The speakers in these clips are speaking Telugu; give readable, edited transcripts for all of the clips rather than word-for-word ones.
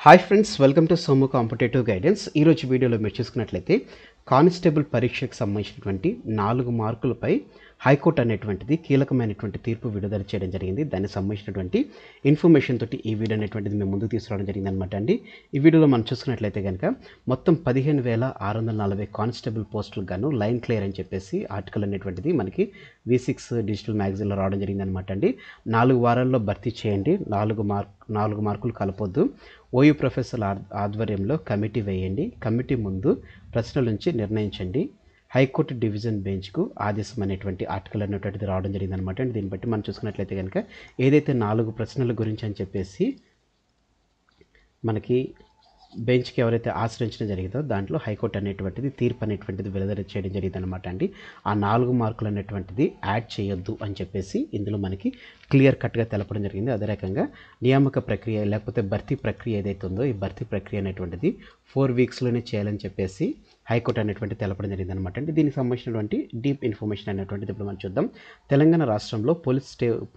Hi friends, welcome to Somu competitive guidance. ఈరోజు వీడియోలో మీరు చూసుకున్నట్లయితే కానిస్టేబుల్ పరీక్షకు సంబంధించినటువంటి 4 మార్కులపై హైకోర్టు అనేటువంటిది కీలకమైనటువంటి తీర్పు విడుదల చేయడం జరిగింది. దానికి సంబంధించినటువంటి ఇన్ఫర్మేషన్ తోటి ఈ వీడియో అనేటువంటిది మేము ముందుకు తీసుకురావడం జరిగింది అనమాట అండి. ఈ వీడియోలో మనం చూసుకున్నట్లయితే కనుక మొత్తం 15,640 కానిస్టేబుల్ పోస్టులకు గాను లైన్ క్లియర్ అని చెప్పేసి ఆర్టికల్ అనేటువంటిది మనకి V6 డిజిటల్ మ్యాగజైన్లో రావడం జరిగింది అనమాట అండి. 4 వారాల్లో భర్తీ చేయండి, 4 మార్కులు కలపొద్దు, ఓయూ ప్రొఫెసర్ ఆధ్వర్యంలో కమిటీ వేయండి, కమిటీ ముందు ప్రశ్నలుంచి నిర్ణయించండి, హైకోర్టు డివిజన్ బెంచ్కు ఆదేశం అనేటువంటి ఆర్టికల్ అనేటువంటిది రావడం జరిగింది అనమాట. దీన్ని బట్టి మనం చూసుకున్నట్లయితే కనుక ఏదైతే 4 ప్రశ్నల గురించి అని చెప్పేసి మనకి బెంచ్కి ఎవరైతే ఆశ్రయించడం జరిగిందో దాంట్లో హైకోర్టు అనేటువంటిది తీర్పు అనేటువంటిది విడుదల చేయడం జరిగింది అనమాట అండి. ఆ 4 మార్కులు అనేటువంటిది యాడ్ చేయొద్దు అని చెప్పేసి ఇందులో మనకి క్లియర్ కట్గా తెలపడం జరిగింది. అదే రకంగా నియామక ప్రక్రియ లేకపోతే భర్తీ ప్రక్రియ ఏదైతే ఉందో ఈ భర్తీ ప్రక్రియ అనేటువంటిది 4 వీక్స్లోనే చేయాలని చెప్పేసి హైకోర్టు అనేటువంటి తెలపడం జరిగింది అనమాట అండి. దీనికి సంబంధించినటువంటి డీప్ ఇన్ఫర్మేషన్ అనేటువంటిది ఇప్పుడు మనం చూద్దాం. తెలంగాణ రాష్ట్రంలో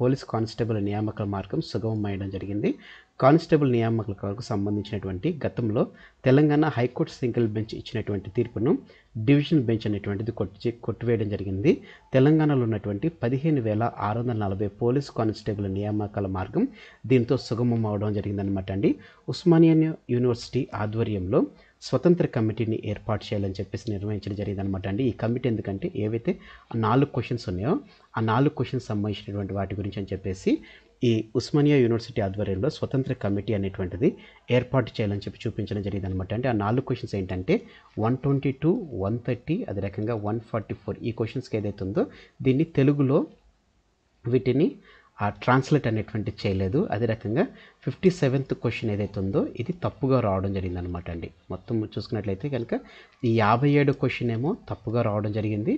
పోలీస్ కానిస్టేబుల్ నియామక మార్గం సుగమమయ్యడం జరిగింది. కానిస్టేబుల్ నియామకాలకు సంబంధించినటువంటి గతంలో తెలంగాణ హైకోర్టు సింగిల్ బెంచ్ ఇచ్చినటువంటి తీర్పును డివిజన్ బెంచ్ అనేటువంటిది కొట్టివేయడం జరిగింది. తెలంగాణలో ఉన్నటువంటి 15,640 పోలీస్ కానిస్టేబుల్ నియామకాల మార్గం దీంతో సుగమం అవడం జరిగిందనమాట అండి. ఉస్మానియా యూనివర్సిటీ ఆధ్వర్యంలో స్వతంత్ర కమిటీని ఏర్పాటు చేయాలని చెప్పేసి నిర్వహించడం జరిగిందనమాట అండి. ఈ కమిటీ ఎందుకంటే ఏవైతే 4 క్వశ్చన్స్ ఉన్నాయో ఆ 4 క్వశ్చన్స్ సంబంధించినటువంటి వాటి గురించి అని చెప్పేసి ఈ ఉస్మానియా యూనివర్సిటీ ఆధ్వర్యంలో స్వతంత్ర కమిటీ అనేటువంటిది ఏర్పాటు చేయాలని చెప్పి చూపించడం జరిగింది అనమాట. అంటే ఆ 4 క్వశ్చన్స్ ఏంటంటే 122, 130, అదే రకంగా 144 ఈ క్వశ్చన్స్కి ఏదైతే ఉందో దీన్ని తెలుగులో వీటిని ట్రాన్స్లేట్ అనేటువంటి చేయలేదు. అదే రకంగా 57th క్వశ్చన్ ఏదైతే ఉందో ఇది తప్పుగా రావడం జరిగిందనమాట అండి. మొత్తం చూసుకున్నట్లయితే కనుక ఈ 57 క్వశ్చన్ ఏమో తప్పుగా రావడం జరిగింది.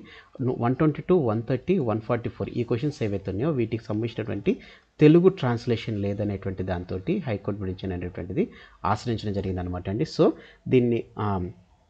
122, 130, 144 ఈ క్వశ్చన్స్ ఏవైతే ఉన్నాయో వీటికి సంబంధించినటువంటి తెలుగు ట్రాన్స్లేషన్ లేదనేటువంటి దాంతో హైకోర్టు బెంచ్ అనేటువంటిది ఆశ్రయించడం జరిగిందనమాట అండి. సో దీన్ని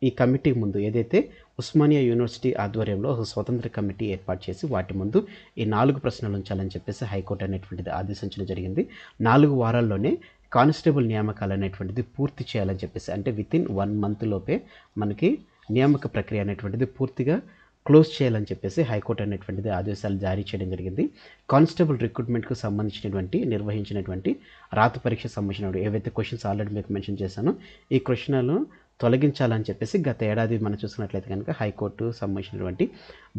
ఈ కమిటీ ముందు ఏదైతే ఉస్మానియా యూనివర్సిటీ ఆధ్వర్యంలో ఒక స్వతంత్ర కమిటీ ఏర్పాటు చేసి వాటి ముందు ఈ 4 ప్రశ్నలు ఉంచాలని చెప్పేసి హైకోర్టు అనేటువంటిది ఆదేశించడం జరిగింది. 4 వారాల్లోనే కానిస్టేబుల్ నియామకాలు అనేటువంటిది పూర్తి చేయాలని చెప్పేసి, అంటే వితిన్ 1 మంత్ లోపే మనకి నియామక ప్రక్రియ అనేటువంటిది పూర్తిగా క్లోజ్ చేయాలని చెప్పేసి హైకోర్టు అనేటువంటిది ఆదేశాలు జారీ చేయడం జరిగింది. కానిస్టేబుల్ రిక్రూట్మెంట్కు సంబంధించినటువంటి నిర్వహించినటువంటి రాత పరీక్ష సంబంధించిన ఏవైతే క్వశ్చన్స్ ఆల్రెడీ మీకు మెన్షన్ చేశానో ఈ క్వశ్చన్లను తొలగించాలని చెప్పేసి గత ఏడాది మనం చూసినట్లయితే కనుక హైకోర్టు సంబంధించినటువంటి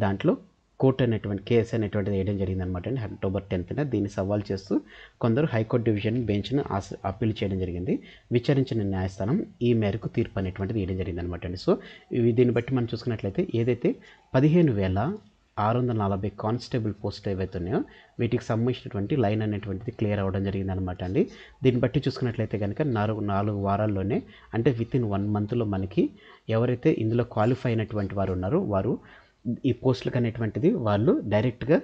దాంట్లో కోర్టు అనేటువంటి కేసు అనేటువంటిది వేయడం జరిగిందనమాట అండి. October 10th దీన్ని సవాల్ చేస్తూ కొందరు హైకోర్టు డివిజన్ బెంచ్ను అప్పీల్ చేయడం జరిగింది. విచారించిన న్యాయస్థానం ఈ మేరకు తీర్పు అనేటువంటిది వేయడం జరిగిందనమాట అండి. సో దీన్ని బట్టి మనం చూసుకున్నట్లయితే ఏదైతే 15,640 కానిస్టేబుల్ పోస్టులు ఏవైతే ఉన్నాయో వీటికి సంబంధించినటువంటి లైన్ అనేటువంటిది క్లియర్ అవ్వడం జరిగిందనమాట అండి. దీన్ని బట్టి చూసుకున్నట్లయితే కనుక 4 వారాల్లోనే అంటే వితిన్ 1 మంత్లో మనకి ఎవరైతే ఇందులో క్వాలిఫై అయినటువంటి వారు ఉన్నారో వారు ఈ పోస్టులకు అనేటువంటిది వాళ్ళు డైరెక్ట్గా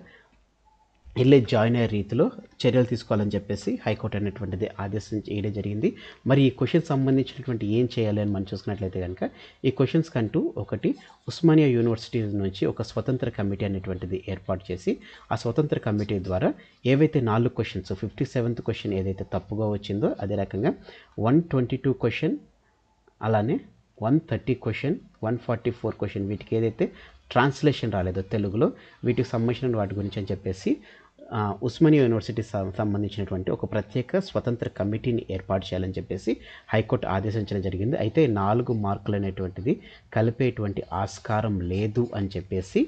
వెళ్ళే జాయిన్ అయ్యే రీతిలో చర్యలు తీసుకోవాలని చెప్పేసి హైకోర్టు అనేటువంటిది ఆదేశం చేయడం జరిగింది. మరి ఈ క్వశ్చన్ సంబంధించినటువంటి ఏం చేయాలి అని మనం చూసుకున్నట్లయితే కనుక ఈ క్వశ్చన్స్ కంటూ ఒకటి ఉస్మానియా యూనివర్సిటీ నుంచి ఒక స్వతంత్ర కమిటీ అనేటువంటిది ఏర్పాటు చేసి ఆ స్వతంత్ర కమిటీ ద్వారా ఏవైతే 4 క్వశ్చన్స్ 57th క్వశ్చన్ ఏదైతే తప్పుగా వచ్చిందో అదే రకంగా 122 క్వశ్చన్ అలానే 130 క్వశ్చన్ 144 క్వశ్చన్ వీటికి ఏదైతే ట్రాన్స్లేషన్ రాలేదో తెలుగులో వీటికి సంబంధించిన వాటి గురించి అని చెప్పేసి ఉస్మానియా యూనివర్సిటీ సంబంధించినటువంటి ఒక ప్రత్యేక స్వతంత్ర కమిటీని ఏర్పాటు చేయాలని చెప్పేసి హైకోర్టు ఆదేశించడం జరిగింది. అయితే 4 మార్కులు అనేటువంటిది కలిపేటువంటి ఆస్కారం లేదు అని చెప్పేసి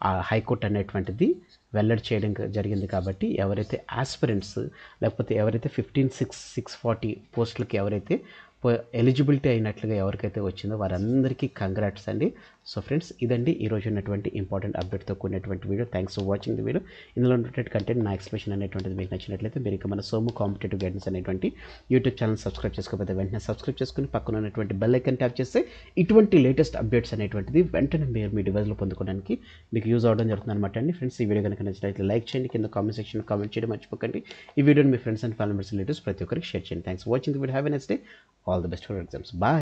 ఆ హైకోర్టు అనేటువంటిది వెల్లడి చేయడం జరిగింది. కాబట్టి ఎవరైతే ఆస్పిరెంట్స్ లేకపోతే ఎవరైతే 15,640 పోస్టులకి ఎవరైతే ఎలిజిబిలిటీ అయినట్లుగా ఎవరికైతే వచ్చిందో వారందరికీ కంగ్రాట్స్ అండి. సో ఫ్రెండ్స్ ఇదండి ఈరోజు ఉన్నటువంటి ఇంపార్టెంట్ అప్డేట్తో కూడినటువంటి video. Thanks for watching the video. ఇందులో ఉన్నటువంటి కంటెంట్ నా ఎక్స్ప్లెనేషన్ అనేటువంటిది మీకు నచ్చినట్లయితే మీరు ఇక మన సోము కాంపిటేటివ్ గైడెన్స్ అనేటువంటి యూట్యూబ్ ఛానల్ సబ్స్క్రైబ్ చేసుకోకపోతే వెంటనే సబ్స్క్రైబ్ చేసుకుని పక్కన ఉన్నటువంటి బెల్ ఐకాన్ ట్యాప్ చేస్తే ఇటువంటి లేటెస్ట్ అప్డేట్స్ అనేటువంటిది వెంటనే మీరు మీ డివైస్లో పొందుకోవడానికి మీకు యూజ్ అవ్వడం జరుగుతుంది అనమాట అండి. ఫ్రెండ్స్ ఈ వీడియో కనుక నచ్చినట్లయితే లైక్ చేయండి, కింద కామెంట్ సెక్షన్లో కామెంట్ చేయడం మర్చిపోకండి. ఈ వీడియోని మీ friends and family members relatives ప్రతి ఒక్కరికి షేర్ చేయండి. Thanks for watching the video. Have a nice day. All the best for exams. Bye.